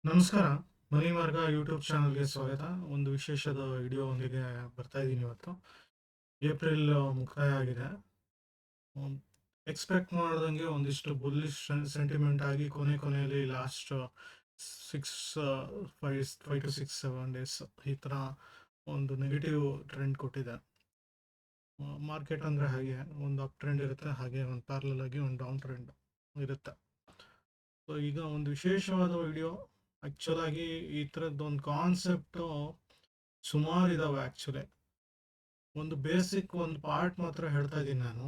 ನಮಸ್ಕಾರ. ಮನಿ ಮಾರ್ಗ ಯೂಟ್ಯೂಬ್ ಚಾನಲ್‌ಗೆ ಸ್ವಾಗತ. ಒಂದು ವಿಶೇಷದ ವಿಡಿಯೋವೊಂದಿಗೆ ಬರ್ತಾ ಇದ್ದೀನಿ ಇವತ್ತು. ಏಪ್ರಿಲ್ ಮುಕ್ತಾಯ ಆಗಿದೆ. ಹ್ಮ್, ಎಕ್ಸ್‌ಪೆಕ್ಟ್ ಮಾಡ್ದಂಗೆ ಒಂದಿಷ್ಟು ಬುಲ್ಲಿಶ್ ಸೆಂಟಿಮೆಂಟ್ ಆಗಿ ಕೊನೆಯಲ್ಲಿ ಲಾಸ್ಟ್ 6 5 ಟು 6, 7 ಡೇಸ್ ಈ ಥರ ಒಂದು ನೆಗೆಟಿವ್ ಟ್ರೆಂಡ್ ಕೊಟ್ಟಿದೆ. ಮಾರ್ಕೆಟ್ ಅಂದ್ರೆ ಹಾಗೆ ಒಂದು ಅಪ್ ಟ್ರೆಂಡ್ ಇರುತ್ತೆ, ಹಾಗೆ ಒಂದು ಪ್ಯಾರಲಲ್ ಆಗಿ ಒಂದು ಡೌನ್ ಟ್ರೆಂಡ್ ಇರುತ್ತೆ. ಸೊ ಈಗ ಒಂದು ವಿಶೇಷವಾದ ವಿಡಿಯೋ. ಆಕ್ಚುಲ್ ಆಗಿ ಈ ಥರದ್ದೊಂದು ಕಾನ್ಸೆಪ್ಟು ಸುಮಾರಿದಾವೆ ಆಕ್ಚುಲಿ. ಒಂದು ಬೇಸಿಕ್ ಒಂದು ಪಾರ್ಟ್ ಮಾತ್ರ ಹೇಳ್ತಾ ಇದ್ದೀನಿ ನಾನು.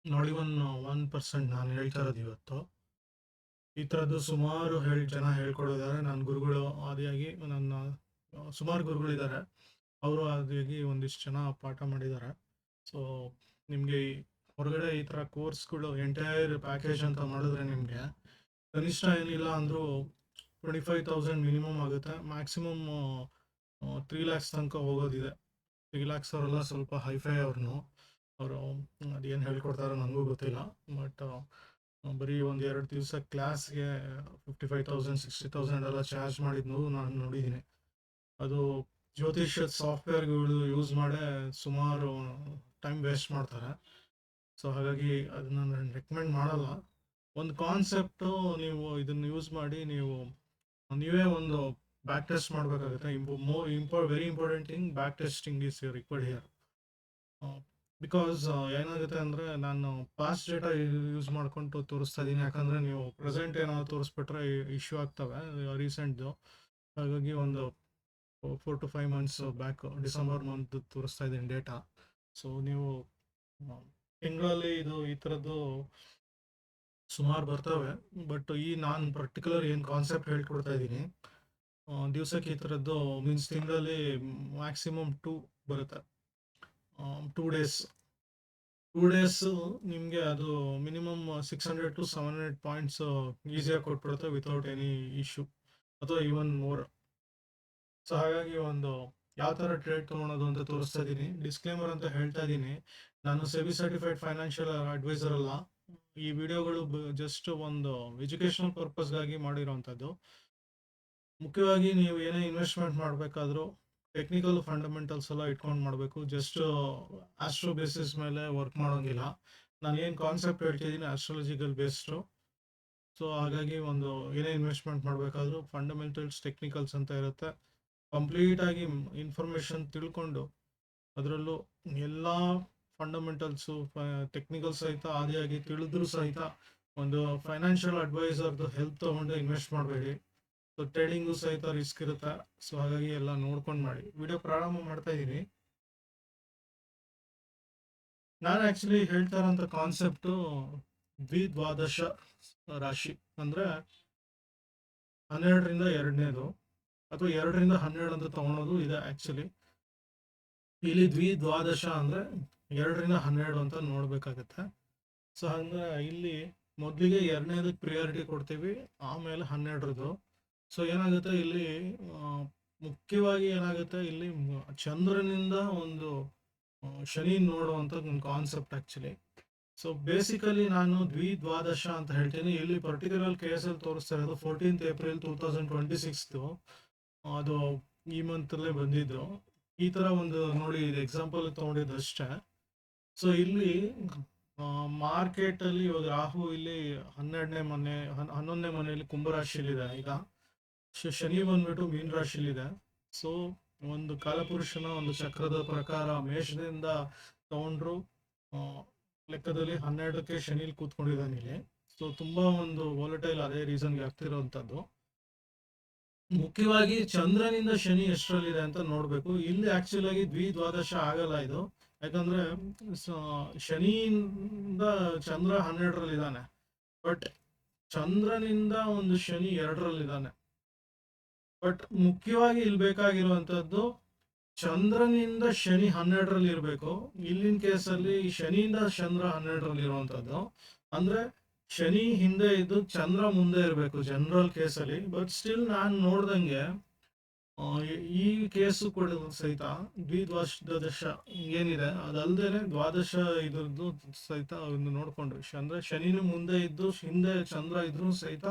ನಾಟ್ ಇವನ್ 1% ನಾನು ಹೇಳ್ತಾ ಇರೋದು ಇವತ್ತು. ಈ ಥರದ್ದು ಸುಮಾರು ಜನ ಹೇಳ್ಕೊಡೋದಾರೆ. ನನ್ನ ಗುರುಗಳು ಆದಿಯಾಗಿ ನನ್ನ ಸುಮಾರು ಗುರುಗಳಿದ್ದಾರೆ. ಅವರು ಆದಿಯಾಗಿ ಒಂದಿಷ್ಟು ಜನ ಪಾಠ ಮಾಡಿದ್ದಾರೆ. ಸೊ ನಿಮಗೆ ಹೊರಗಡೆ ಈ ಥರ ಕೋರ್ಸ್ಗಳು ಎಂಟೈರ್ ಪ್ಯಾಕೇಜ್ ಅಂತ ಮಾಡಿದ್ರೆ ನಿಮಗೆ ಕನಿಷ್ಠ ಏನಿಲ್ಲ ಅಂದರೂ 25,000 ಮಿನಿಮಮ್ ಆಗುತ್ತೆ. ಮ್ಯಾಕ್ಸಿಮಮ್ 3 ಲ್ಯಾಕ್ಸ್ ತನಕ ಹೋಗೋದಿದೆ. 3 ಲ್ಯಾಕ್ಸ್ ಅವರೆಲ್ಲ ಸ್ವಲ್ಪ ಹೈಫೈ ಅವ್ರನ್ನು. ಅವರು ಅದೇನು ಹೇಳ್ಕೊಡ್ತಾರೋ ನನಗೂ ಗೊತ್ತಿಲ್ಲ. ಬಟ್ ಬರೀ ಒಂದು 2 ದಿವಸ ಕ್ಲಾಸ್ಗೆ 55,000 60,000 ಎಲ್ಲ ಚಾರ್ಜ್ ಮಾಡಿದ್ನು ನಾನು ನೋಡಿದ್ದೀನಿ. ಅದು ಜ್ಯೋತಿಷ್ಯದ ಸಾಫ್ಟ್ವೇರ್ಗಳು ಯೂಸ್ ಮಾಡೇ ಸುಮಾರು ಟೈಮ್ ವೇಸ್ಟ್ ಮಾಡ್ತಾರೆ. ಸೊ ಹಾಗಾಗಿ ಅದನ್ನ ನಾನು ರೆಕಮೆಂಡ್ ಮಾಡಲ್ಲ. ಒಂದು ಕಾನ್ಸೆಪ್ಟು ನೀವು ಇದನ್ನು ಯೂಸ್ ಮಾಡಿ ನೀವೇ ಒಂದು ಬ್ಯಾಕ್ ಟೆಸ್ಟ್ ಮಾಡಬೇಕಾಗುತ್ತೆ. Very important thing, back testing is required here. Because ಏನಾಗುತ್ತೆ ಅಂದರೆ ನಾನು ಪಾಸ್ಟ್ ಡೇಟಾ ಯೂಸ್ ಮಾಡ್ಕೊಂಡು ತೋರಿಸ್ತಾ ಇದ್ದೀನಿ. ಯಾಕಂದರೆ ನೀವು ಪ್ರೆಸೆಂಟ್ ಏನಾದ್ರು ತೋರಿಸ್ಬಿಟ್ರೆ ಇಶ್ಯೂ ಆಗ್ತವೆ ರೀಸೆಂಟ್ದು. ಹಾಗಾಗಿ ಒಂದು 4 to 5 months back December month ತೋರಿಸ್ತಾ ಇದ್ದೀನಿ ಡೇಟಾ. ಸೊ ನೀವು ತಿಂಗಳಲ್ಲಿ ಈ ಥರದ್ದು ಸುಮಾರು ಬರ್ತವೆ. ಬಟ್ ನಾನು ಪರ್ಟಿಕ್ಯುಲರ್ ಏನು ಕಾನ್ಸೆಪ್ಟ್ ಹೇಳ್ಕೊಡ್ತಾ ಇದ್ದೀನಿ, ದಿವಸಕ್ಕೆ ಈ ಥರದ್ದು ಮೀನ್ಸ್ ತಿಂಗಳಲ್ಲಿ ಮ್ಯಾಕ್ಸಿಮಮ್ 2 ಬರುತ್ತೆ. 2 ಡೇಸ್ 2 ಡೇಸ್ ನಿಮಗೆ ಅದು ಮಿನಿಮಮ್ 600 to 700 ಪಾಯಿಂಟ್ಸ್ ಈಸಿಯಾಗಿ ಕೊಟ್ಬಿಡುತ್ತೆ ವಿತೌಟ್ ಎನಿ ಇಶ್ಯೂ, ಅಥವಾ ಈವನ್ ಮೋರ್. ಸೊ ಹಾಗಾಗಿ ಒಂದು ಯಾವ ಥರ ಟ್ರೇಡ್ ತೊಗೊಳೋದು ಅಂತ ತೋರಿಸ್ತಾ ಇದ್ದೀನಿ. ಡಿಸ್ಕ್ಲೇಮರ್ ಅಂತ ಹೇಳ್ತಾ ಇದ್ದೀನಿ, ನಾನು ಸೆಬಿ ಸರ್ಟಿಫೈಡ್ ಫೈನಾನ್ಷಿಯಲ್ ಅಡ್ವೈಸರ್ ಅಲ್ಲ. ಈ ವಿಡಿಯೋಗಳು ಜಸ್ಟ್ ಒಂದು ಎಜುಕೇಷನಲ್ ಪರ್ಪಸ್ಗಾಗಿ ಮಾಡಿರೋವಂಥದ್ದು. ಮುಖ್ಯವಾಗಿ ನೀವು ಏನೇ ಇನ್ವೆಸ್ಟ್ಮೆಂಟ್ ಮಾಡಬೇಕಾದ್ರೂ ಟೆಕ್ನಿಕಲ್ ಫಂಡಮೆಂಟಲ್ಸ್ ಎಲ್ಲ ಇಟ್ಕೊಂಡು ಮಾಡಬೇಕು. ಜಸ್ಟ್ ಆಸ್ಟ್ರೋ ಬೇಸಿಸ್ ಮೇಲೆ ವರ್ಕ್ ಮಾಡೋಂಗಿಲ್ಲ. ನಾನು ಏನು ಕಾನ್ಸೆಪ್ಟ್ ಹೇಳ್ತಿದ್ದೀನಿ ಆಸ್ಟ್ರಾಲಜಿಕಲ್ ಬೇಸ್ಡು. ಸೊ ಹಾಗಾಗಿ ಒಂದು ಏನೇ ಇನ್ವೆಸ್ಟ್ಮೆಂಟ್ ಮಾಡಬೇಕಾದ್ರೂ ಫಂಡಮೆಂಟಲ್ಸ್ ಟೆಕ್ನಿಕಲ್ಸ್ ಅಂತ ಇರುತ್ತೆ. ಕಂಪ್ಲೀಟಾಗಿ ಇನ್ಫಾರ್ಮೇಷನ್ ತಿಳ್ಕೊಂಡು ಅದರಲ್ಲೂ ಎಲ್ಲ ಫಂಡಮೆಂಟಲ್ಸು ಟೆಕ್ನಿಕಲ್ ಸಹಿತ ಆದಿಯಾಗಿ ತಿಳಿದ್ರೂ ಸಹಿತ ಒಂದು ಫೈನಾನ್ಷಿಯಲ್ ಅಡ್ವೈಸರ್ದು ಹೆಲ್ಪ್ ತೊಗೊಂಡು ಇನ್ವೆಸ್ಟ್ ಮಾಡಬೇಡಿ. ಸೊ ಟ್ರೇಡಿಂಗು ಸಹಿತ ರಿಸ್ಕ್ ಇರುತ್ತೆ. ಸೊ ಹಾಗಾಗಿ ಎಲ್ಲ ನೋಡ್ಕೊಂಡು ಮಾಡಿ. ವಿಡಿಯೋ ಪ್ರಾರಂಭ ಮಾಡ್ತಾ ಇದ್ದೀನಿ. ನಾನು ಆ್ಯಕ್ಚುಲಿ ಹೇಳ್ತಾ ಇರೋಂಥ ಕಾನ್ಸೆಪ್ಟು ದ್ವಿದ್ವಾದಶ ರಾಶಿ ಅಂದರೆ 12ರಿಂದ 2ನೇದು ಅಥವಾ 2ರಿಂದ 12 ಅಂತ ತಗೊಳೋದು ಇದೆ ಆ್ಯಕ್ಚುಲಿ. ಇಲ್ಲಿ ದ್ವಾದಶ ಅಂದರೆ 2ರಿಂದ 12 ಅಂತ ನೋಡಬೇಕಾಗತ್ತೆ. ಸೊ ಹಂಗೆ ಇಲ್ಲಿ ಮೊದಲಿಗೆ 2ನೇದಕ್ಕೆ ಪ್ರಿಯಾರಿಟಿ ಕೊಡ್ತೀವಿ, ಆಮೇಲೆ 12ರದ್ದು. ಸೊ ಏನಾಗುತ್ತೆ ಇಲ್ಲಿ ಮುಖ್ಯವಾಗಿ ಏನಾಗುತ್ತೆ ಇಲ್ಲಿ ಚಂದ್ರನಿಂದ ಒಂದು ಶನಿ ನೋಡುವಂಥ ಒಂದು ಕಾನ್ಸೆಪ್ಟ್ ಆ್ಯಕ್ಚುಲಿ. ಸೊ ಬೇಸಿಕಲಿ ನಾನು ದ್ವಾದಶ ಅಂತ ಹೇಳ್ತೀನಿ. ಇಲ್ಲಿ ಪರ್ಟಿಕ್ಯುಲರ್ ಕೇಸಲ್ಲಿ ತೋರಿಸ್ತಾ ಇರೋದು 14th ಏಪ್ರಿಲ್ 2026. ಅದು ಈ ಮಂತಲ್ಲೇ ಬಂದಿದ್ದು. ಈ ಥರ ಒಂದು ನೋಡಿ, ಇದು ಎಕ್ಸಾಂಪಲ್ ತೊಗೊಂಡಿದ್ದು ಅಷ್ಟೇ. ಸೊ ಇಲ್ಲಿ ಮಾರ್ಕೆಟಲ್ಲಿ ಇವಾಗ ರಾಹು ಇಲ್ಲಿ 12ನೇ ಮನೆ 11ನೇ ಮನೆಯಲ್ಲಿ ಕುಂಭರಾಶಿಯಲ್ಲಿದೆ. ಈಗ ಶನಿ ಬಂದ್ಬಿಟ್ಟು ಮೀನ ರಾಶಿಯಲ್ಲಿದೆ. ಸೊ ಒಂದು ಕಾಲಪುರುಷನ ಒಂದು ಚಕ್ರದ ಪ್ರಕಾರ ಮೇಷದಿಂದ ತಗೊಂಡ್ರು ಲೆಕ್ಕದಲ್ಲಿ 12ಕ್ಕೆ ಶನಿಲಿ ಕೂತ್ಕೊಂಡಿದ್ದಾನೆ ಇಲ್ಲಿ. ಸೊ ತುಂಬಾ ಒಂದು ವಾಲಟೈಲ್, ಅದೇ ರೀಸನ್ಗೆ ಆಗ್ತಿರೋಂಥದ್ದು. ಮುಖ್ಯವಾಗಿ ಚಂದ್ರನಿಂದ ಶನಿ ಎಷ್ಟರಲ್ಲಿದೆ ಅಂತ ನೋಡ್ಬೇಕು. ಇಲ್ಲಿ ಆಕ್ಚುಲ್ ಆಗಿ ದ್ವಾದಶ ಆಗಲ್ಲ ಇದು. ಯಾಕಂದ್ರೆ ಶನಿಯಿಂದ ಚಂದ್ರ 12ರಲ್ಲಿದ್ದಾನೆ, ಬಟ್ ಚಂದ್ರನಿಂದ ಒಂದು ಶನಿ 2ರಲ್ಲಿದ್ದಾನೆ. ಬಟ್ ಮುಖ್ಯವಾಗಿ ಇಲ್ಲಿ ಬೇಕಾಗಿರುವಂತದ್ದು ಚಂದ್ರನಿಂದ ಶನಿ 12ರಲ್ಲಿ ಇರಬೇಕು. ಇಲ್ಲಿನ ಕೇಸಲ್ಲಿ ಶನಿಯಿಂದ ಚಂದ್ರ 12ರಲ್ಲಿ ಇರುವಂತದ್ದು. ಅಂದ್ರೆ ಶನಿ ಹಿಂದೆ ಇದ್ದು ಚಂದ್ರ ಮುಂದೆ ಇರಬೇಕು ಜನರಲ್ ಕೇಸಲ್ಲಿ. ಬಟ್ ಸ್ಟಿಲ್ ನಾನು ನೋಡ್ದಂಗೆ ಈ ಕೇಸು ಕೂಡ ಸಹಿತ ದ್ವಾದಶ ಏನಿದೆ ಅದಲ್ದೇನೆ ದ್ವಾದಶ ಇದ್ರದ್ದು ಸಹಿತ ಒಂದು ನೋಡ್ಕೊಂಡ್ರು. ಅಂದ್ರೆ ಶನಿನೂ ಮುಂದೆ ಇದ್ದು ಹಿಂದೆ ಚಂದ್ರ ಇದ್ರು ಸಹಿತ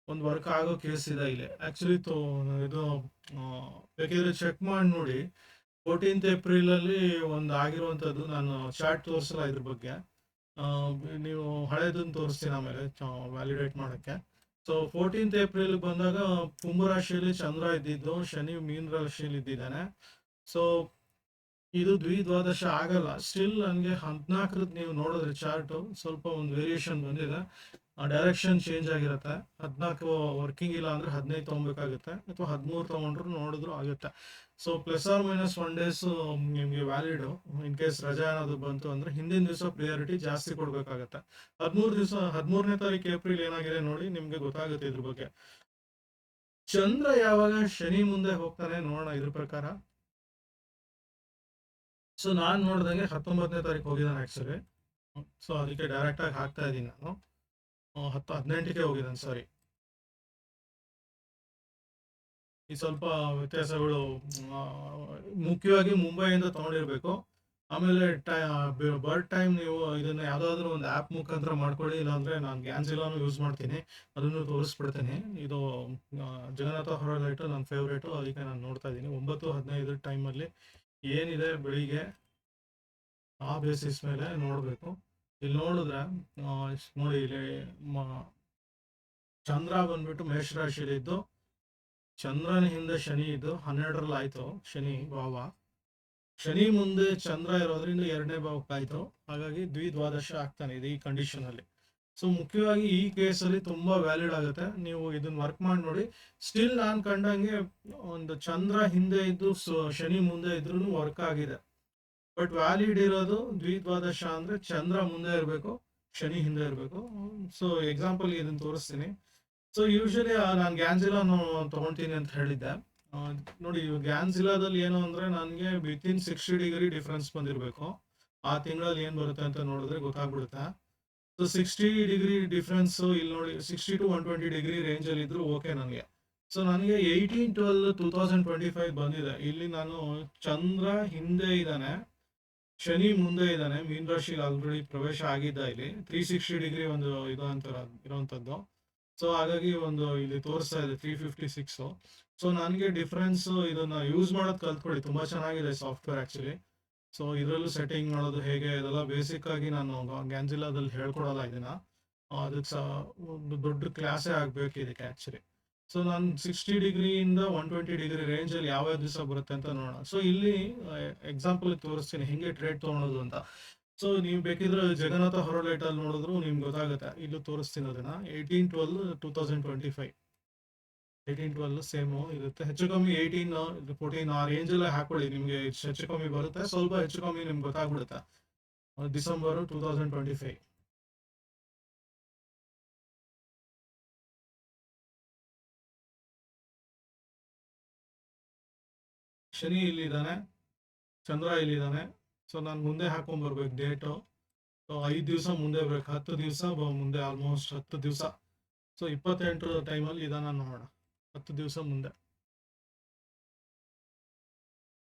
ಒಂದು ವರ್ಕ್ ಆಗೋ ಕೇಸ್ ಇದೆ ಇಲ್ಲಿ ಆಕ್ಚುಲಿ. ಇದು ಆ, ಬೇಕಿದ್ರೆ ಚೆಕ್ ಮಾಡಿ ನೋಡಿ. 14th ಏಪ್ರಿಲ್ ಒಂದು ಆಗಿರುವಂತದ್ದು, ನಾನು ಚಾರ್ಟ್ ತೋರಿಸಲ್ಲ ಇದ್ರ ಬಗ್ಗೆ. ಆ, ನೀವು ಹಳೇದನ್ನ ತೋರಿಸ್ತೀನಿ ಆಮೇಲೆ ವ್ಯಾಲಿಡೇಟ್ ಮಾಡಕ್ಕೆ. ಸೊ 14th ಏಪ್ರಿಲ್ ಬಂದಾಗ ಕುಂಭ ರಾಶಿಯಲ್ಲಿ ಚಂದ್ರ ಇದ್ದಿದ್ದು, ಶನಿ ಮೀನ ರಾಶಿಯಲ್ಲಿ ಇದ್ದಿದ್ದಾನೆ. ಸೊ ಇದು ದ್ವಿದ್ವಾದಶ ಆಗಲ್ಲ. ಸ್ಟಿಲ್ ನನಗೆ 14ರದ್ದು ನೀವು ನೋಡಿದ್ರೆ ಚಾರ್ಟ್ ಸ್ವಲ್ಪ ಒಂದು ವೇರಿಯೇಷನ್ ಬಂದಿದೆ. ಡೈರೆಕ್ಷನ್ ಚೇಂಜ್ ಆಗಿರುತ್ತೆ. 14 ವರ್ಕಿಂಗ್ ಇಲ್ಲ ಅಂದ್ರೆ 15 ತಗೊಬೇಕಾಗುತ್ತೆ, ಅಥವಾ 13 ತಗೊಂಡ್ರು ನೋಡಿದ್ರು ಆಗುತ್ತೆ. ಸೊ +or-1 ಡೇಸ್ ನಿಮಗೆ ವ್ಯಾಲಿಡ್. ಇನ್ ಕೇಸ್ ರಜಾ ಏನಾದ್ರು ಬಂತು ಅಂದ್ರೆ ಹಿಂದಿನ ದಿವಸ ಪ್ರಿಯಾರಿಟಿ ಜಾಸ್ತಿ ಕೊಡ್ಬೇಕಾಗತ್ತೆ. 13ನೇ ತಾರೀಕು ಏಪ್ರಿಲ್ ಏನಾಗಿದೆ ನೋಡಿ, ನಿಮ್ಗೆ ಗೊತ್ತಾಗುತ್ತೆ ಇದ್ರ ಬಗ್ಗೆ. ಚಂದ್ರ ಯಾವಾಗ ಶನಿ ಮುಂದೆ ಹೋಗ್ತಾನೆ ನೋಡೋಣ ಇದ್ರ ಪ್ರಕಾರ. ಸೊ ನಾನ್ ನೋಡ್ದಂಗೆ 19ನೇ ತಾರೀಕು ಹೋಗಿದ್ದಾನೆ ಆಕ್ಚುಲಿ. ಸೊ ಅದಕ್ಕೆ ಡೈರೆಕ್ಟ್ ಆಗಿ ಹಾಕ್ತಾ ಇದ್ದೀನಿ ನಾನು. 18ಕ್ಕೆ ಹೋಗಿದ್ದಾನೆ, ಸಾರಿ. ಈ ಸ್ವಲ್ಪ ವ್ಯತ್ಯಾಸಗಳು ಆ, ಮುಖ್ಯವಾಗಿ ಮುಂಬೈಯಿಂದ ತಗೊಂಡಿರ್ಬೇಕು. ಆಮೇಲೆ ಬರ್ಡ್ ಟೈಮ್ ನೀವು ಇದನ್ನ ಯಾವ್ದಾದ್ರು ಒಂದು ಆ್ಯಪ್ ಮುಖಾಂತರ ಮಾಡ್ಕೊಳ್ಳಿ, ಇಲ್ಲಾಂದ್ರೆ ನಾನು ಗ್ಯಾನ್ಸಿಲಾನು ಯೂಸ್ ಮಾಡ್ತೀನಿ, ಅದನ್ನು ತೋರಿಸ್ಬಿಡ್ತೀನಿ. ಇದು ಜಗನ್ನಾಥ ಹೊರಲೈಟ್ ನನ್ನ ಫೇವ್ರೇಟು, ಅದಕ್ಕೆ ನಾನು ನೋಡ್ತಾ ಇದ್ದೀನಿ. 9:15 ಟೈಮಲ್ಲಿ ಏನಿದೆ ಬೆಳಿಗ್ಗೆ, ಆ ಬೇಸಿಸ್ ಮೇಲೆ ನೋಡಬೇಕು. ಇಲ್ಲಿ ನೋಡಿದ್ರೆ ನೋಡಿ, ಇಲ್ಲಿ ಚಂದ್ರ ಬಂದ್ಬಿಟ್ಟು ಮೇಷರಾಶಿಯಲ್ಲಿ ಇದ್ದು, ಚಂದ್ರನ ಹಿಂದೆ ಶನಿ ಇದ್ದು 12ರಲ್ಲಿ ಆಯ್ತು ಶನಿ ಭಾವ. ಶನಿ ಮುಂದೆ ಚಂದ್ರ ಇರೋದ್ರಿಂದ 2ನೇ ಭಾವಕ್ಕೆ ಆಯ್ತು. ಹಾಗಾಗಿ ದ್ವಿದ್ವಾದಶ ಆಗ್ತಾನೆ ಇದೆ ಈ ಕಂಡೀಷನ್ ಅಲ್ಲಿ. ಸೊ ಮುಖ್ಯವಾಗಿ ಈ ಕೇಸಲ್ಲಿ ತುಂಬಾ ವ್ಯಾಲಿಡ್ ಆಗುತ್ತೆ. ನೀವು ಇದನ್ನ ವರ್ಕ್ ಮಾಡಿ ನೋಡಿ. ಸ್ಟಿಲ್ ನಾನು ಕಂಡಂಗೆ ಒಂದು ಚಂದ್ರ ಹಿಂದೆ ಇದ್ದು ಶನಿ ಮುಂದೆ ಇದ್ರೂ ವರ್ಕ್ ಆಗಿದೆ. ಬಟ್ ವ್ಯಾಲಿಡ್ ಇರೋದು ದ್ವಿದ್ವಾದಶ ಅಂದ್ರೆ ಚಂದ್ರ ಮುಂದೆ ಇರಬೇಕು, ಶನಿ ಹಿಂದೆ ಇರಬೇಕು. ಸೊ ಎಕ್ಸಾಂಪಲ್ ಇದನ್ನ ತೋರಿಸ್ತೀನಿ. ಸೊ ಯೂಶಲಿ ನಾನು ಗ್ಯಾನ್ಸಿಲಾ ತಗೊಳ್ತೀನಿ ಅಂತ ಹೇಳಿದ್ದೆ. ಆ, ನೋಡಿ ಗ್ಯಾನ್ಸಿಲಾದಲ್ಲಿ ಏನು ಅಂದ್ರೆ ನನಗೆ ವಿತಿನ್ 60 ಡಿಗ್ರಿ ಡಿಫ್ರೆನ್ಸ್ ಬಂದಿರಬೇಕು. ಆ ತಿಂಗಳಲ್ಲಿ ಏನ್ ಬರುತ್ತೆ ಅಂತ ನೋಡಿದ್ರೆ ಗೊತ್ತಾಗ್ಬಿಡುತ್ತೆ. ಸೊ 60 ಡಿಗ್ರಿ ಡಿಫ್ರೆನ್ಸ್ ಇಲ್ಲಿ ನೋಡಿ, 60 to 120 ಡಿಗ್ರಿ ರೇಂಜ್ ಅಲ್ಲಿ ಇದ್ರು ಓಕೆ ನನಗೆ. ಸೊ ನನಗೆ 18/12/2025 ಬಂದಿದೆ. ಇಲ್ಲಿ ನಾನು ಚಂದ್ರ ಹಿಂದೆ ಇದ್ದಾನೆ, ಶನಿ ಮುಂದೆ ಇದ್ದಾನೆ, ಮೀನ್ ರಾಶಿಗೆ ಆಲ್ರೆಡಿ ಪ್ರವೇಶ ಆಗಿದ್ದ. ಇಲ್ಲಿ 360 ಡಿಗ್ರಿ ಒಂದು ಇದು ಅಂತರ ಇರುವಂತದ್ದು. ಸೊ ಹಾಗಾಗಿ ಒಂದು ಇಲ್ಲಿ ತೋರಿಸ್ತಾ ಇದೆ 356. ಸೊ ನನಗೆ ಡಿಫ್ರೆನ್ಸ್, ಇದನ್ನ ಯೂಸ್ ಮಾಡೋದು ಕಲ್ತ್ಕೊಳ್ಳಿ, ತುಂಬಾ ಚೆನ್ನಾಗಿದೆ ಸಾಫ್ಟ್ವೇರ್ ಆಕ್ಚುಲಿ. ಸೊ ಇದರಲ್ಲೂ ಸೆಟ್ಟಿಂಗ್ ಮಾಡೋದು ಹೇಗೆ, ಇದೆಲ್ಲ ಬೇಸಿಕ್ ಆಗಿ ನಾನು ಗ್ಯಾನ್ಸಿಲಾದಲ್ಲಿ ಹೇಳ್ಕೊಡಲ್ಲ ಇದನ್ನ. ಅದಕ್ಕೆ ಒಂದು ದೊಡ್ಡ ಕ್ಲಾಸೇ ಆಗ್ಬೇಕು ಇದಕ್ಕೆ ಆಕ್ಚುಲಿ. ಸೊ ನಾನು 60 ಡಿಗ್ರಿಯಿಂದ 120 ಡಿಗ್ರಿ ರೇಂಜ್ ಅಲ್ಲಿ ಯಾವ ದಿವಸ ಬರುತ್ತೆ ಅಂತ ನೋಡೋಣ. ಸೊ ಇಲ್ಲಿ ಎಕ್ಸಾಂಪಲ್ ತೋರಿಸ್ತೀನಿ ಹೆಂಗೆ ಟ್ರೇಡ್ ತೊಗೊಳೋದು ಅಂತ. ಸೊ ನೀವು ಬೇಕಿದ್ರೆ ಜಗನ್ನಾಥ ಹೊರಲೈಟ್ ಅಲ್ಲಿ ನೋಡಿದ್ರು ನಿಮ್ಗೆ ಗೊತ್ತಾಗುತ್ತೆ. ಇಲ್ಲೂ ತೋರಿಸ್ತೀನಿ ಅದನ್ನ. 18/12/2025, 18/12 ಸೇಮ್ ಇರುತ್ತೆ. ಹೆಚ್ಚು ಕಮ್ಮಿ 18 14 ಆ ರೇಂಜ್ ಅಲ್ಲೇ ಹಾಕೊಳ್ಳಿ, ನಿಮ್ಗೆ ಹೆಚ್ಚು ಕಮ್ಮಿ ಬರುತ್ತೆ. ಸ್ವಲ್ಪ ಹೆಚ್ಚು ಕಮ್ಮಿ ನಿಮ್ಗೆ ಗೊತ್ತಾಗ್ಬಿಡುತ್ತೆ. ಡಿಸೆಂಬರ್ 2025. ಶನಿ ಇಲ್ಲಿದ್ದಾನೆ, ಚಂದ್ರ ಇಲ್ಲಿದ್ದಾನೆ. ಸೊ ನಾನು ಮುಂದೆ ಹಾಕೊಂಡ್ ಬರ್ಬೇಕು ಡೇಟು. ಸೊ 5 ದಿವಸ ಮುಂದೆ ಬರ್ಬೇಕು, 10 ದಿವಸ ಮುಂದೆ, ಆಲ್ಮೋಸ್ಟ್ 10 ದಿವಸ. ಸೊ 28 ಟೈಮಲ್ಲಿ ಇದಾನ ನೋಡೋಣ, 10 ದಿವಸ ಮುಂದೆ.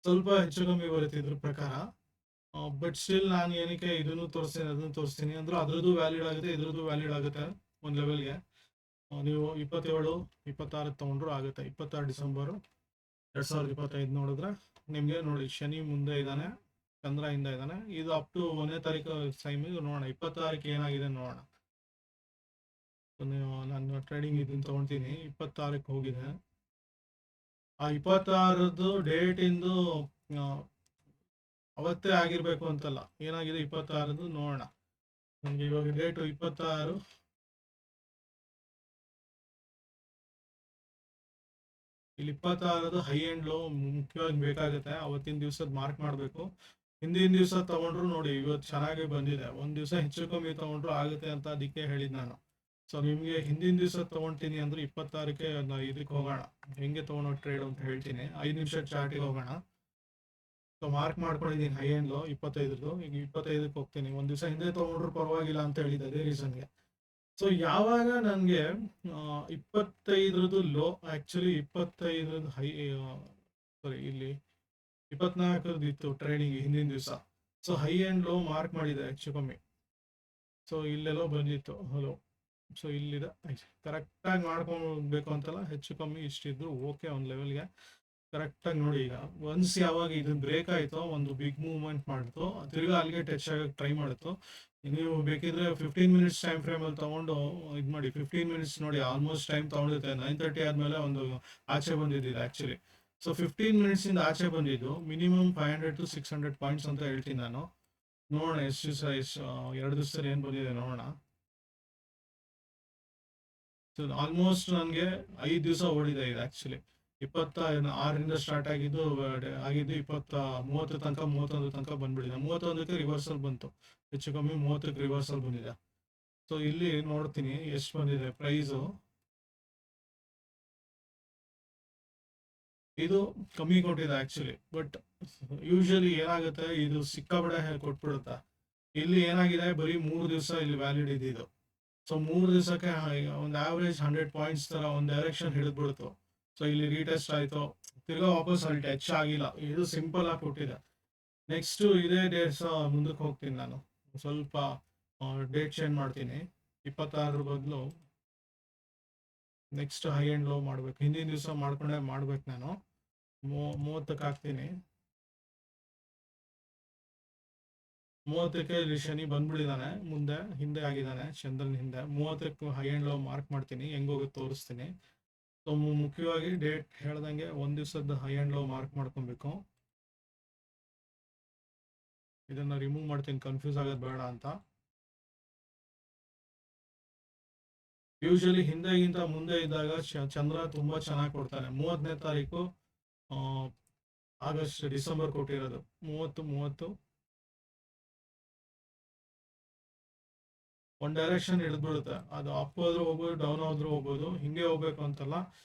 ಸ್ವಲ್ಪ ಹೆಚ್ಚು ಕಮ್ಮಿ ಬರುತ್ತೆ ಇದ್ರ ಪ್ರಕಾರ. ಬಟ್ ಸ್ಟಿಲ್ ನಾನು ಏನಕ್ಕೆ ಇದನ್ನು ತೋರಿಸ್ತೀನಿ ಅದನ್ನು ತೋರಿಸ್ತೀನಿ ಅಂದ್ರೆ ಅದ್ರದ್ದು ವ್ಯಾಲಿಡ್ ಆಗುತ್ತೆ, ಇದ್ರದ್ದು ವ್ಯಾಲಿಡ್ ಆಗುತ್ತೆ ಒಂದು ಲೆವೆಲ್ಗೆ. ನೀವು 27 26 ತಗೊಂಡ್ರು ಆಗುತ್ತೆ. 26 ಡಿಸೆಂಬರ್ 2025 ನೋಡಿದ್ರೆ ನಿಮ್ಗೆ ನೋಡಿ ಶನಿ ಮುಂದೆ ಇದ್ದಾನೆ, ಚಂದ್ರ ಹಿಂದೆ ಇದ್ದಾನೆ. ಇದು ಅಪ್ ಟು 1ನೇ ತಾರೀಕು ಟೈಮಿಗೆ ನೋಡೋಣ. 26ಕ್ಕೆ ಏನಾಗಿದೆ ನೋಡೋಣ. ನೀವು ನಾನು ಟ್ರೇಡಿಂಗ್ ಇದನ್ನ ತಗೊಳ್ತೀನಿ. 26ಕ್ಕೆ ಹೋಗಿದೆ. ಆ 26ದ್ದು ಡೇಟ್ ಇಂದು ಅವತ್ತೇ ಆಗಿರ್ಬೇಕು ಅಂತಲ್ಲ, ಏನಾಗಿದೆ 26ದ್ದು ನೋಡೋಣ. ನಮ್ಗೆ ಇವಾಗ ಡೇಟು 26. ಇಲ್ಲಿ 26ದ್ದು ಹೈ ಅಂಡ್ ಲೋ ಮುಖ್ಯವಾಗಿ ಬೇಕಾಗುತ್ತೆ. ಅವತ್ತಿನ ದಿವಸದ ಮಾರ್ಕ್ ಮಾಡಬೇಕು. ಹಿಂದಿನ ದಿವಸ ತಗೊಂಡ್ರು ನೋಡಿ ಇವತ್ತು ಚೆನ್ನಾಗಿ ಬಂದಿದೆ. ಒಂದ್ ದಿವಸ ಹೆಚ್ಚು ಕಮ್ಮಿ ತಗೊಂಡ್ರು ಆಗುತ್ತೆ ಅಂತ ಅದಕ್ಕೆ ಹೇಳಿದ್ ನಾನು. ಸೊ ನಿಮ್ಗೆ ಹಿಂದಿನ ದಿವಸ ತಗೊಂತೀನಿ ಅಂದ್ರೆ 26ಕ್ಕೆ ಇದಕ್ಕೆ ಹೋಗೋಣ. ಹೆಂಗೆ ತಗೊಳೋ ಟ್ರೇಡ್ ಅಂತ ಹೇಳ್ತೀನಿ. 5 ನಿಮಿಷ ಚಾರ್ಟಿಗೆ ಹೋಗೋಣ. ಸೊ ಮಾರ್ಕ್ ಮಾಡ್ಕೊಂಡಿದ್ದೀನಿ ಹೈ ಅಂಡ್ ಲೋ 25ದು. ಈಗ 25ಕ್ಕೆ ಹೋಗ್ತೀನಿ. ಒಂದ್ ದಿವಸ ಹಿಂದೆ ತಗೊಂಡ್ರು ಪರವಾಗಿಲ್ಲ ಅಂತ ಹೇಳಿದ್ದೆ ಅದೇ ರೀಸನ್ಗೆ. ಸೊ ಯಾವಾಗ ನನಗೆ 25ರದ್ದು ಲೋ, ಆಕ್ಚುಲಿ 25ರದ್ದು ಹೈ, ಸಾರಿ ಇಲ್ಲಿ 24ರದ್ದು ಇತ್ತು ಟ್ರೇಡಿಂಗ್ ಹಿಂದಿನ ದಿವಸ. So high and low mark ಮಾಡಿದೆ ಹೆಚ್ಚು ಕಮ್ಮಿ. ಸೊ ಇಲ್ಲೆಲ್ಲೋ ಬಂದಿತ್ತು ಹಲೋ. ಸೊ ಇಲ್ಲಿದೆ ಕರೆಕ್ಟಾಗಿ ಮಾಡ್ಕೊಬೇಕು ಅಂತಲ್ಲ, ಹೆಚ್ಚು ಕಮ್ಮಿ ಇಷ್ಟಿದ್ರು ಓಕೆ ಒಂದು ಲೆವೆಲ್ಗೆ. ಕರೆಕ್ಟಾಗಿ ನೋಡಿ, ಈಗ ಒನ್ಸ್ ಯಾವಾಗ ಇದು ಬ್ರೇಕ್ ಆಯಿತೋ, ಒಂದು ಬಿಗ್ ಮೂವ್ಮೆಂಟ್ ಮಾಡ್ತು, ತಿರ್ಗಾ ಅಲ್ಲಿಗೆ ಟಚ್ ಆಗಕ್ಕೆ ಟ್ರೈ ಮಾಡುತ್ತೋ, ನೀವು ಬೇಕಿದ್ರೆ 15 ಮಿನಿಟ್ಸ್ ಟೈಮ್ ಫ್ರೇಮಲ್ಲಿ ತೊಗೊಂಡು ಇದು ಮಾಡಿ. 15 ಮಿನಿಟ್ಸ್ ನೋಡಿ, ಆಲ್ಮೋಸ್ಟ್ ಟೈಮ್ ತೊಗೊಂಡಿರುತ್ತೆ. 9:30 ಆದಮೇಲೆ ಒಂದು ಆಚೆ ಬಂದಿದ್ದಿದೆ ಆ್ಯಕ್ಚುಲಿ. ಸೊ 15 ಮಿನಿಟ್ಸಿಂದ ಆಚೆ ಬಂದಿದ್ದು ಮಿನಿಮಮ್ 500 to 600 ಪಾಯಿಂಟ್ಸ್ ಅಂತ ಹೇಳ್ತೀನಿ ನಾನು. ನೋಡೋಣ ಎಷ್ಟು ದಿವಸ, ಎಷ್ಟು 2 ದಿವಸದಲ್ಲಿ ಏನು ಬಂದಿದೆ ನೋಡೋಣ. ಸೊ ಆಲ್ಮೋಸ್ಟ್ ನನಗೆ 5 ದಿವಸ ಓಡಿದೆ ಇದು ಆ್ಯಕ್ಚುಲಿ. 26ರಿಂದ ಸ್ಟಾರ್ಟ್ ಆಗಿದ್ದು 30 ತನಕ, 31 ತನಕ ಬಂದ್ಬಿಟ್ಟಿದೆ. 31ಕ್ಕೆ ರಿವರ್ಸಲ್ ಬಂತು, ಹೆಚ್ಚು ಕಮ್ಮಿ 30ಕ್ಕೆ ರಿವರ್ಸಲ್ ಬಂದಿದೆ. ಸೊ ಇಲ್ಲಿ ನೋಡ್ತೀನಿ ಎಷ್ಟು ಬಂದಿದೆ ಪ್ರೈಸು. ಇದು ಕಮ್ಮಿ ಕೊಟ್ಟಿದೆ ಆ್ಯಕ್ಚುಲಿ, ಬಟ್ ಯೂಶಲಿ ಏನಾಗುತ್ತೆ, ಇದು ಸಿಕ್ಕಾಪಟ್ಟೆ ಕೊಟ್ಬಿಡುತ್ತೆ. ಇಲ್ಲಿ ಏನಾಗಿದೆ, ಬರೀ 3 ದಿವಸ ಇಲ್ಲಿ ವ್ಯಾಲಿಡ್ ಇದ್ದಿದ್ದು. ಸೊ 3 ದಿವಸಕ್ಕೆ ಒಂದು ಆವ್ರೇಜ್ 100 ಪಾಯಿಂಟ್ಸ್ ಥರ ಒಂದು ಡೈರೆಕ್ಷನ್ ಹಿಡಿದ್ಬಿಡ್ತು. ಸೊ ಇಲ್ಲಿ ರೀಟೆಸ್ಟ್ ಆಯಿತು, ತಿರ್ಗಾ ವಾಪಸ್ ಅಲ್ಲಿ ಟಚ್ ಆಗಿಲ್ಲ. ಇದು ಸಿಂಪಲ್ ಆಗಿ ಕೊಟ್ಟಿದೆ. ನೆಕ್ಸ್ಟು ಇದೇ ಡೇಟ್ಸ್ ಮುಂದಕ್ಕೆ ಹೋಗ್ತೀನಿ ನಾನು, ಸ್ವಲ್ಪ ಡೇಟ್ ಚೇಂಜ್ ಮಾಡ್ತೀನಿ. 26 ಬದಲು ನೆಕ್ಸ್ಟ್ ಹೈ ಆ್ಯಂಡ್ ಲೋ ಮಾಡ್ಬೇಕು. ಹಿಂದಿನ ದಿವಸ ಮಾಡ್ಕೊಂಡೆ ಮಾಡ್ಬೇಕು ನಾನು. 30ಕ್ಕೆ ಹಾಕ್ತೀನಿ. 30ಕ್ಕೆ ಇಲ್ಲಿ ಶನಿ ಬಂದ್ಬಿಟ್ಟಿದ್ದಾನೆ, ಹಿಂದೆ ಆಗಿದ್ದಾನೆ ಚಂದ್ರನ ಹಿಂದೆ. 30ಕ್ಕೆ ಹೈ ಆ್ಯಂಡ್ ಲೋ ಮಾರ್ಕ್ ಮಾಡ್ತೀನಿ, ಹೆಂಗೋಗಿ ತೋರಿಸ್ತೀನಿ. ಸೊ ಮುಖ್ಯವಾಗಿ ಡೇಟ್ ಹೇಳ್ದಂಗೆ 1 ದಿವಸದ ಹೈ ಆ್ಯಂಡ್ ಲೋ ಮಾರ್ಕ್ ಮಾಡ್ಕೊಬೇಕು. ಇದನ್ನ ರಿಮೂವ್ ಮಾಡ್ತೀನಿ, ಕನ್ಫ್ಯೂಸ್ ಆಗೋದು ಬೇಡ ಅಂತ. ಯೂಶಲಿ ಹಿಂದೆಗಿಂತ ಮುಂದೆ ಇದ್ದಾಗ ಚಂದ್ರ ತುಂಬಾ ಚೆನ್ನಾಗಿ ಕೊಡ್ತಾನೆ. 30ನೇ ತಾರೀಕು ಡಿಸೆಂಬರ್ ಕೊಟ್ಟಿರೋದು 30 ಒಂದು ಡೈರೆಕ್ಷನ್ ಹಿಡಿದ್ಬಿಡುತ್ತೆ. ಅದು ಅಪ್ ಹೋದ್ರೂ ಹೋಗ್ಬೋದು, ಡೌನ್ ಹೋದ್ರೂ ಹೋಗ್ಬೋದು, ಹಿಂಗೆ ಹೋಗ್ಬೇಕು ಅಂತಲ್ಲ,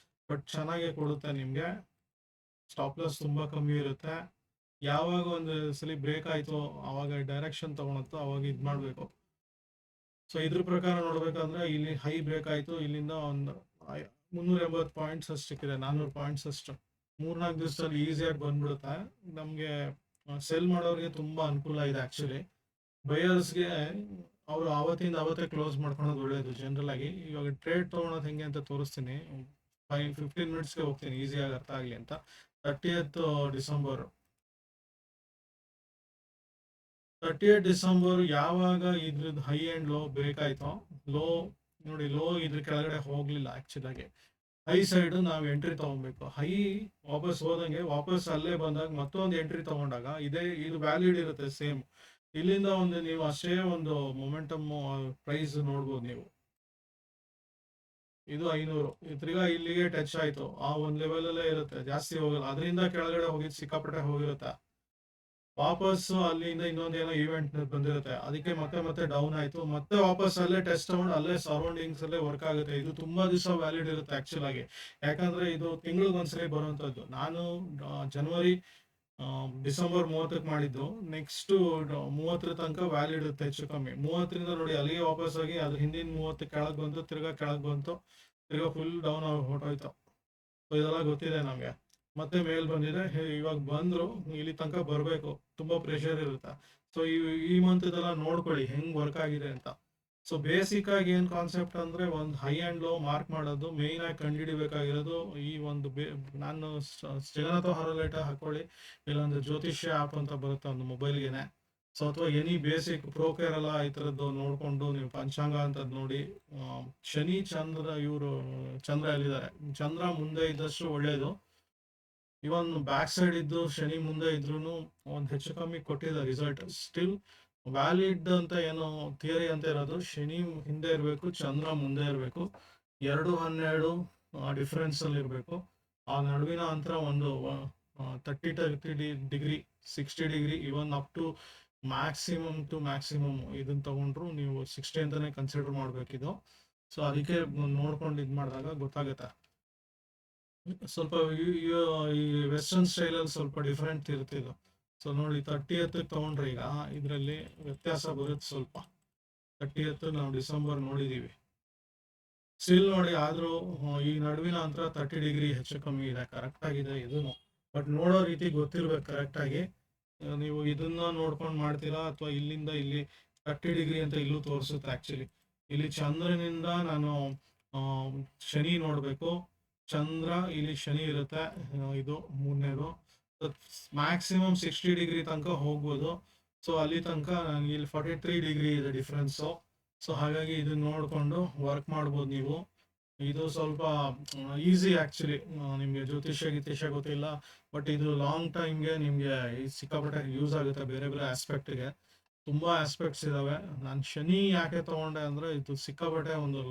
ಬಟ್ ಚೆನ್ನಾಗೇ ಕೊಡುತ್ತೆ ನಿಮಗೆ. ಸ್ಟಾಪ್ ಲಾಸ್ ತುಂಬ ಕಮ್ಮಿ ಇರುತ್ತೆ. ಯಾವಾಗ ಒಂದು ಸಲ ಬ್ರೇಕ್ ಆಯಿತು ಆವಾಗ ಡೈರೆಕ್ಷನ್ ತೊಗೊಳುತ್ತೋ ಅವಾಗ ಇದು ಮಾಡಬೇಕು. ಸೊ ಇದ್ರ ಪ್ರಕಾರ ನೋಡ್ಬೇಕಂದ್ರೆ ಇಲ್ಲಿ ಹೈ ಬ್ರೇಕ್ ಆಯಿತು, ಇಲ್ಲಿಂದ ಒಂದು 380 ಪಾಯಿಂಟ್ಸ್ ಅಷ್ಟು ಸಿಕ್ಕಿದೆ, 400 ಪಾಯಿಂಟ್ಸ್ ಅಷ್ಟು 3-4 ದಿವಸದಲ್ಲಿ ಈಸಿಯಾಗಿ ಬಂದ್ಬಿಡುತ್ತೆ. ನಮಗೆ ಸೆಲ್ ಮಾಡೋರಿಗೆ ತುಂಬ ಅನುಕೂಲ ಇದೆ ಆ್ಯಕ್ಚುಲಿ. ಬಯರ್ಸ್ಗೆ ಅವರು ಆವತ್ತಿಂದ ಅವತ್ತೇ ಕ್ಲೋಸ್ ಮಾಡ್ಕೊಳೋದು ಒಳ್ಳೆಯದು ಜನರಲ್ ಆಗಿ. ಇವಾಗ ಟ್ರೇಡ್ ತೊಗೊಳೋದು ಹೆಂಗೆ ಅಂತ ತೋರಿಸ್ತೀನಿ. 15 ಮಿನಿಟ್ಸ್ಗೆ ಹೋಗ್ತೀನಿ, ಈಸಿಯಾಗಿ ಅರ್ಥ ಆಗಲಿ ಅಂತ. 30th ಡಿಸೆಂಬರ್ ಯಾವಾಗ ಇದ್ರದ್ದು ಹೈ ಆ್ಯಂಡ್ ಲೋ ಬ್ರೇಕ್ ಆಯಿತೋ, ಲೋ ನೋಡಿ, ಲೋ ಇದ್ರ ಕೆಳಗಡೆ ಹೋಗಲಿಲ್ಲ ಆ್ಯಕ್ಚುಲಾಗಿ. ಹೈ ಸೈಡು ನಾವು ಎಂಟ್ರಿ ತೊಗೊಬೇಕು. ಹೈ ವಾಪಸ್ ಹೋದಂಗೆ ವಾಪಸ್ ಅಲ್ಲೇ ಬಂದಾಗ ಮತ್ತೊಂದು ಎಂಟ್ರಿ ತೊಗೊಂಡಾಗ ಇದು ವ್ಯಾಲಿಡ್ ಇರುತ್ತೆ ಸೇಮ್. ಇಲ್ಲಿಂದ ಒಂದು ನೀವು ಅಷ್ಟೇ ಒಂದು ಮೊಮೆಂಟಮ್ ಪ್ರೈಸ್ ನೋಡ್ಬೋದು ನೀವು. ಇದು 500, ತಿರ್ಗಾ ಇಲ್ಲಿಗೆ ಟಚ್ ಆಯಿತು, ಆ ಒಂದು ಲೆವೆಲಲ್ಲೇ ಇರುತ್ತೆ, ಜಾಸ್ತಿ ಹೋಗಲ್ಲ. ಅದರಿಂದ ಕೆಳಗಡೆ ಹೋಗಿದ್ದು ಸಿಕ್ಕಾಪಟ್ಟೆ ಹೋಗಿರುತ್ತೆ. ವಾಪಸ್ ಅಲ್ಲಿಂದ ಇನ್ನೊಂದೇನೋ ಈವೆಂಟ್ ಬಂದಿರುತ್ತೆ, ಅದಕ್ಕೆ ಮತ್ತೆ ಡೌನ್ ಆಯಿತು, ಮತ್ತೆ ವಾಪಸ್ ಅಲ್ಲೇ ಟೆಸ್ಟ್ ತಗೊಂಡು ಅಲ್ಲೇ ಸರೌಂಡಿಂಗ್ಸ್ ಅಲ್ಲೇ ವರ್ಕ್ ಆಗುತ್ತೆ. ಇದು ತುಂಬಾ ದಿವಸ ವ್ಯಾಲಿಡ್ ಇರುತ್ತೆ ಆ್ಯಕ್ಚುಲ್ ಆಗಿ, ಯಾಕಂದ್ರೆ ಇದು ತಿಂಗಳಿಗೊಂದ್ಸಲಿ ಬರುವಂಥದ್ದು. ನಾನು ಡಿಸೆಂಬರ್ 30ಕ್ಕೆ ಮಾಡಿದ್ದು. ನೆಕ್ಸ್ಟ್ 30 ತನಕ ವ್ಯಾಲಿಡ್ ಇರುತ್ತೆ ಹೆಚ್ಚು ಕಮ್ಮಿ. 30ರಿಂದ ನೋಡಿ ಅಲ್ಲಿಗೆ ವಾಪಸ್ ಆಗಿ ಅದ್ರ ಹಿಂದಿನ 30 ಕೆಳಗೆ ಬಂತು, ತಿರ್ಗಾ ಕೆಳಗೆ ಬಂತು, ತಿರ್ಗಾ ಫುಲ್ ಡೌನ್ ಆಗಿ ಹೊರಟೋಯ್ತು. ಸೊ ಇದೆಲ್ಲ ಗೊತ್ತಿದೆ ನಮಗೆ. ಮತ್ತೆ ಮೇಲ್ ಬಂದಿದೆ, ಇವಾಗ ಬಂದ್ರು ಇಲ್ಲಿ ತನಕ ಬರಬೇಕು, ತುಂಬಾ ಪ್ರೆಷರ್ ಇರುತ್ತೆ. ಸೊ ಈ ಮಂತ್ ಇದೆಲ್ಲ ನೋಡ್ಕೊಳ್ಳಿ ಹೆಂಗ್ ವರ್ಕ್ ಆಗಿದೆ ಅಂತ. ಸೊ ಬೇಸಿಕ್ ಆಗಿ ಏನ್ ಕಾನ್ಸೆಪ್ಟ್ ಅಂದ್ರೆ, ಒಂದು ಹೈ ಆ್ಯಂಡ್ ಲೋ ಮಾರ್ಕ್ ಮಾಡೋದು ಮೇಯ್ನ್ ಆಗಿ ಕಂಡುಹಿಡಿಬೇಕಾಗಿರೋದು. ಈ ಒಂದು ನಾನು ಜಗನ್ನಾಥ ಹಾರೋಲೇಟ ಹಾಕೊಳ್ಳಿ, ಇಲ್ಲೊಂದು ಜ್ಯೋತಿಷ್ಯ ಆ್ಯಪ್ ಅಂತ ಬರುತ್ತೆ ಒಂದು ಮೊಬೈಲ್ಗೆನೆ. ಸೊ ಅಥವಾ ಎನಿ ಬೇಸಿಕ್ ಪ್ರೋಕೇರ್ ಎಲ್ಲ ಈ ಥರದ್ದು ನೋಡಿಕೊಂಡು ನೀವು ಪಂಚಾಂಗ ಅಂತದ್ದು ನೋಡಿ. ಶನಿ ಚಂದ್ರ ಎಲ್ಲಿದ್ದಾರೆ, ಚಂದ್ರ ಮುಂದೆ ಇದ್ದಷ್ಟು ಒಳ್ಳೇದು. ಇವನ್ ಬ್ಯಾಕ್ ಸೈಡ್ ಇದ್ದು ಶನಿ ಮುಂದೆ ಇದ್ರೂ ಒಂದು ಹೆಚ್ಚು ಕಮ್ಮಿ ಕೊಟ್ಟಿದೆ ರಿಸಲ್ಟ್. ಸ್ಟಿಲ್ ವ್ಯಾಲಿಡ್ ಅಂತ ಏನೋ ಥಿಯರಿ ಅಂತ ಇರೋದು, ಶನಿ ಹಿಂದೆ ಇರಬೇಕು, ಚಂದ್ರ ಮುಂದೆ ಇರಬೇಕು, 2-12 ಡಿಫ್ರೆನ್ಸ್ ಅಲ್ಲಿ ಇರಬೇಕು. ಆ ನಡುವಿನ ಅಂತರ ಒಂದು 30 degree, 60 degree, even up to maximum ಇದನ್ನ ತಗೊಂಡ್ರು ನೀವು 60 ಅಂತಾನೆ ಕನ್ಸಿಡರ್ ಮಾಡ್ಬೇಕಿದು. ಸೊ ಅದಕ್ಕೆ ನೋಡ್ಕೊಂಡು ಇದು ಮಾಡಿದಾಗ ಗೊತ್ತಾಗುತ್ತೆ. ಸ್ವಲ್ಪ ಈ ವೆಸ್ಟರ್ನ್ ಸ್ಟೈಲಲ್ಲಿ ಸ್ವಲ್ಪ ಡಿಫ್ರೆಂಟ್ ಇರ್ತಿದ್ದು. ಸೊ ನೋಡಿ 30th ತಗೊಂಡ್ರೆ ಈಗ ಇದರಲ್ಲಿ ವ್ಯತ್ಯಾಸ ಬರುತ್ತೆ ಸ್ವಲ್ಪ. 30th ನಾವು ಡಿಸೆಂಬರ್ ನೋಡಿದೀವಿ. ಸ್ಟಿಲ್ ನೋಡಿ, ಆದ್ರೂ ಈ ನಡುವಿನ ಅಂತರ 30 ಡಿಗ್ರಿ ಹೆಚ್ಚು ಕಮ್ಮಿ ಇದೆ, ಕರೆಕ್ಟ್ ಆಗಿದೆ ಇದನ್ನು. ಬಟ್ ನೋಡೋ ರೀತಿ ಗೊತ್ತಿರ್ಬೇಕು ಕರೆಕ್ಟ್ ಆಗಿ. ನೀವು ಇದನ್ನ ನೋಡ್ಕೊಂಡು ಮಾಡ್ತೀರಾ ಅಥವಾ ಇಲ್ಲಿಂದ ಇಲ್ಲಿ 30 ಡಿಗ್ರಿ ಅಂತ ಇಲ್ಲೂ ತೋರಿಸುತ್ತೆ ಆಕ್ಚುಲಿ. ಇಲ್ಲಿ ಚಂದ್ರನಿಂದ ನಾನು ಆ, ಶನಿ ನೋಡಬೇಕು. ಚಂದ್ರ ಇಲ್ಲಿ ಶನಿ ಇರುತ್ತೆ. ಇದು ಮೂರನೇದು. ಮ್ಯಾಕ್ಸಿಮಮ್ 60 ಡಿಗ್ರಿ ತನಕ ಹೋಗ್ಬೋದು. ಸೊ ಅಲ್ಲಿ ತನಕ ನನಗೆ ಇಲ್ಲಿ 43 ಡಿಗ್ರಿ ಇದೆ ಡಿಫ್ರೆನ್ಸು. ಸೊ ಹಾಗಾಗಿ ಇದನ್ನ ನೋಡಿಕೊಂಡು ವರ್ಕ್ ಮಾಡ್ಬೋದು ನೀವು. ಇದು ಸ್ವಲ್ಪ ಈಸಿ ಆ್ಯಕ್ಚುಲಿ. ನಿಮಗೆ ಜ್ಯೋತಿಷ್ಯ ಗೀತಿಷ್ಯ ಗೊತ್ತಿಲ್ಲ, ಬಟ್ ಇದು ಲಾಂಗ್ ಟೈಮ್ಗೆ ನಿಮಗೆ ಸಿಕ್ಕಾಪಟ್ಟೆ ಯೂಸ್ ಆಗುತ್ತೆ. ಬೇರೆ ಬೇರೆ ಆಸ್ಪೆಕ್ಟ್ಗೆ ತುಂಬ ಆಸ್ಪೆಕ್ಟ್ಸ್ ಇದಾವೆ. ನಾನು ಶನಿ ಯಾಕೆ ತೊಗೊಂಡೆ ಅಂದರೆ ಇದು ಸಿಕ್ಕಾಪಟ್ಟೆ ಒಂದು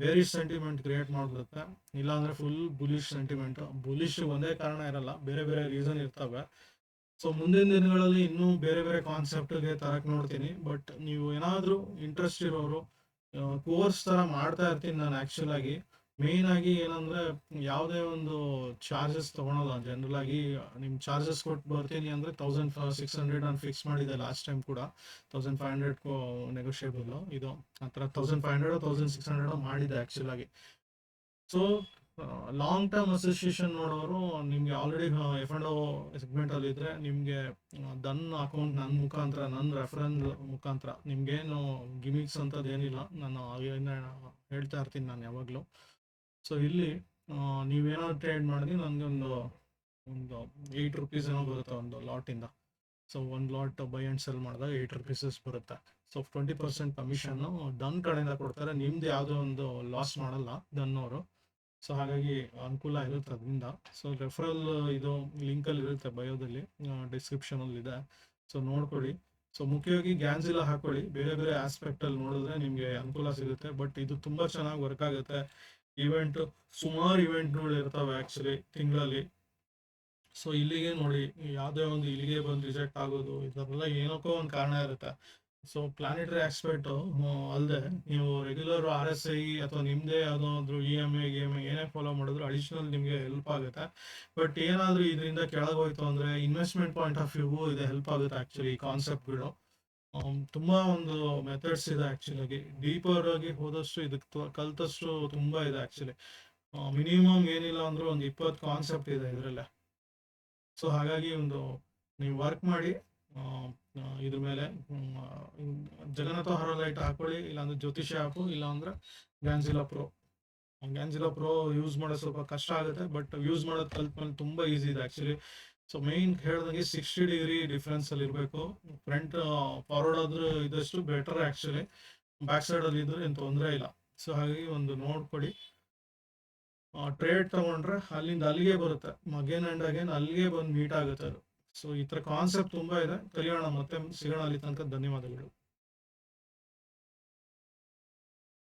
ಬೇರಿಶ್ ಸೆಂಟಿಮೆಂಟ್ ಕ್ರಿಯೇಟ್ ಮಾಡಿಬಿಡುತ್ತೆ. ಇಲ್ಲಾಂದರೆ ಫುಲ್ ಬುಲಿಶ್ ಸೆಂಟಿಮೆಂಟ್. ಬುಲಿಶ್ ಒಂದೇ ಕಾರಣ ಇರಲ್ಲ, ಬೇರೆ ಬೇರೆ ರೀಸನ್ ಇರ್ತವೆ. ಸೊ ಮುಂದಿನ ದಿನಗಳಲ್ಲಿ ಇನ್ನೂ ಬೇರೆ ಬೇರೆ ಕಾನ್ಸೆಪ್ಟ್ಗೆ ತರಕ್ಕೆ ನೋಡ್ತೀನಿ. ಬಟ್ ನೀವು ಏನಾದರೂ ಇಂಟ್ರೆಸ್ಟ್ ಇರೋರು ಕೋರ್ಸ್ ಥರ ಮಾಡ್ತಾ ಇರ್ತೀನಿ ನಾನು. ಆ್ಯಕ್ಚುಲ್ ಆಗಿ ಮೇಯ್ನ್ ಆಗಿ ಏನಂದರೆ ಯಾವುದೇ ಒಂದು ಚಾರ್ಜಸ್ ತೊಗೊಳಲ್ಲ. ಜನರಲ್ ಆಗಿ ನಿಮ್ಮ ಚಾರ್ಜಸ್ ಕೊಟ್ಟು ಬರ್ತೀನಿ ಅಂದರೆ 1600 ನಾನು ಫಿಕ್ಸ್ ಮಾಡಿದ್ದೆ ಲಾಸ್ಟ್ ಟೈಮ್ ಕೂಡ. 1500 ನೆಗೋಷಿಯೇಬಲ್. ಇದು ಆ ಥರ 1500 1600 ಮಾಡಿದ್ದೆ ಆ್ಯಕ್ಚುಲ್ ಆಗಿ. ಸೊ ಲಾಂಗ್ ಟರ್ಮ್ ಅಸೋಸಿಯೇಷನ್ ನೋಡೋರು ನಿಮಗೆ ಆಲ್ರೆಡಿ ಎಫ್ ಅಂಡ್ ಓ ಸೆಗ್ಮೆಂಟಲ್ಲಿ ಇದ್ದರೆ ನಿಮಗೆ ದನ್ ಅಕೌಂಟ್ ನನ್ನ ಮುಖಾಂತರ, ನನ್ನ ರೆಫರೆನ್ಸ್ ಮುಖಾಂತರ ನಿಮಗೇನು ಗಿಮಿಕ್ಸ್ ಅಂಥದ್ದು ಏನಿಲ್ಲ. ನಾನು ಹೇಳ್ತಾ ಇರ್ತೀನಿ ನಾನು ಯಾವಾಗಲೂ. ಸೊ ಇಲ್ಲಿ ನೀವೇನಾದ್ರು ಟ್ರೇಡ್ ಮಾಡಿದ್ರೆ ನನಗೆ ಒಂದು 8 ರುಪೀಸ್ ಏನೋ ಬರುತ್ತೆ ಒಂದು ಲಾಟಿಂದ. ಸೊ ಒಂದು ಲಾಟ್ ಬೈ ಆ್ಯಂಡ್ ಸೆಲ್ ಮಾಡಿದಾಗ 8 ರುಪೀಸಸ್ ಬರುತ್ತೆ. ಸೊ 20% ಕಮಿಷನ್ನು ದನ್ ಕಡೆಯಿಂದ ಕೊಡ್ತಾರೆ. ನಿಮ್ದು ಯಾವುದೋ ಒಂದು ಲಾಸ್ ಮಾಡಲ್ಲ ದನ್ನವರು. ಸೊ ಹಾಗಾಗಿ ಅನುಕೂಲ ಇರುತ್ತೆ ಅದರಿಂದ. ಸೊ ರೆಫರಲ್ ಇದು ಲಿಂಕಲ್ಲಿ ಇರುತ್ತೆ, ಬಯೋದಲ್ಲಿ, ಡಿಸ್ಕ್ರಿಪ್ಷನಲ್ಲಿದೆ. ಸೊ ನೋಡ್ಕೊಳ್ಳಿ. ಸೊ ಮುಖ್ಯವಾಗಿ ಗ್ಯಾನ್ಸಿಲ್ಲ ಹಾಕೊಳ್ಳಿ. ಬೇರೆ ಬೇರೆ ಆಸ್ಪೆಕ್ಟಲ್ಲಿ ನೋಡಿದ್ರೆ ನಿಮಗೆ ಅನುಕೂಲ ಸಿಗುತ್ತೆ. ಬಟ್ ಇದು ತುಂಬ ಚೆನ್ನಾಗಿ ವರ್ಕ್ ಆಗುತ್ತೆ. ಸುಮಾರು ಇವೆಂಟ್ಗಳು ಇರ್ತವೆ ಆ್ಯಕ್ಚುಲಿ ತಿಂಗಳಲ್ಲಿ. ಸೊ ಇಲ್ಲಿಗೆ ನೋಡಿ, ಯಾವುದೇ ಒಂದು ಇಲ್ಲಿಗೆ ಬಂದು ರಿಜೆಕ್ಟ್ ಆಗೋದು ಇದೆಲ್ಲ ಏನಕ್ಕೋ ಒಂದು ಕಾರಣ ಇರುತ್ತೆ. ಸೊ ಪ್ಲಾನೆಟರಿ ಆಸ್ಪೆಕ್ಟು ಅಲ್ಲದೆ ನೀವು ರೆಗ್ಯುಲರ್ RSI ಅಥವಾ ನಿಮ್ಮದೇ ಯಾವುದಾದ್ರು EMI ಏನೇ ಫಾಲೋ ಮಾಡಿದ್ರು ಅಡಿಷ್ನಲ್ ನಿಮಗೆ ಹೆಲ್ಪ್ ಆಗುತ್ತೆ. ಬಟ್ ಏನಾದರೂ ಇದರಿಂದ ಕೆಳಗೆ ಹೋಯ್ತು ಅಂದರೆ ಇನ್ವೆಸ್ಟ್ಮೆಂಟ್ ಪಾಯಿಂಟ್ ಆಫ್ ವ್ಯೂಗೂ ಇದು ಹೆಲ್ಪ್ ಆಗುತ್ತೆ ಆ್ಯಕ್ಚುಲಿ. ಈ ಕಾನ್ಸೆಪ್ಟ್ಗಳು ತುಂಬ ಒಂದು ಮೆಥಡ್ಸ್ ಇದೆ ಆ್ಯಕ್ಚುಲಾಗಿ. ಡೀಪರ್ ಆಗಿ ಹೋದಷ್ಟು ಇದಕ್ಕೆ ಕಲ್ತಷ್ಟು ತುಂಬ ಇದೆ ಆ್ಯಕ್ಚುಲಿ. ಮಿನಿಮಮ್ ಏನಿಲ್ಲ ಅಂದರೂ ಒಂದು 20 ಕಾನ್ಸೆಪ್ಟ್ ಇದೆ ಇದರಲ್ಲೇ. ಸೊ ಹಾಗಾಗಿ ನೀವು ವರ್ಕ್ ಮಾಡಿ ಇದ್ರ ಮೇಲೆ. ಜಗನ್ನಾಥ ಹೊರಲೈಟ್ ಹಾಕೊಳ್ಳಿ, ಇಲ್ಲಾಂದ್ರೆ ಜ್ಯೋತಿಷ್ಯ ಆ್ಯಪು, ಇಲ್ಲಾಂದ್ರೆ ಗ್ಯಾನ್ಸಿಲಾ ಪ್ರೋ ಯೂಸ್ ಮಾಡೋದು ಸ್ವಲ್ಪ ಕಷ್ಟ ಆಗುತ್ತೆ. ಬಟ್ ಯೂಸ್ ಮಾಡೋದು ಕಲ್ತ್ಮೇಲೆ ತುಂಬ ಈಸಿ ಇದೆ ಆ್ಯಕ್ಚುಲಿ. ಸೊ ಮೇಯ್ನ್ ಹೇಳ್ದಂಗೆ 60 ಡಿಗ್ರಿ ಡಿಫ್ರೆನ್ಸಲ್ಲಿ ಇರಬೇಕು. ಫ್ರಂಟ್ ಫಾರ್ವರ್ಡ್ ಆದರೂ ಇದಷ್ಟು ಬೆಟರ್ ಆ್ಯಕ್ಚುಲಿ. ಬ್ಯಾಕ್ ಸೈಡಲ್ಲಿ ಇದ್ರೆ ಏನು ತೊಂದರೆ ಇಲ್ಲ. ಸೊ ಹಾಗಾಗಿ ನೋಡ್ಕೊಡಿ. ಟ್ರೇಡ್ ತಗೊಂಡ್ರೆ ಅಲ್ಲಿಂದ ಅಲ್ಲಿಗೆ ಬರುತ್ತೆ, ಅಗೇನ್ ಆ್ಯಂಡ್ ಅಗೇನ್ ಅಲ್ಲಿಗೆ ಬಂದು ಮೀಟ್ ಆಗುತ್ತೆ ಅದು. ಸೊ ಈ ಥರ ಕಾನ್ಸೆಪ್ಟ್ ತುಂಬ ಇದೆ. ಕಲಿಯೋಣ, ಮತ್ತೆ ಸಿಗೋಣ. ಅಲ್ಲಿ ತನಕ ಧನ್ಯವಾದಗಳು.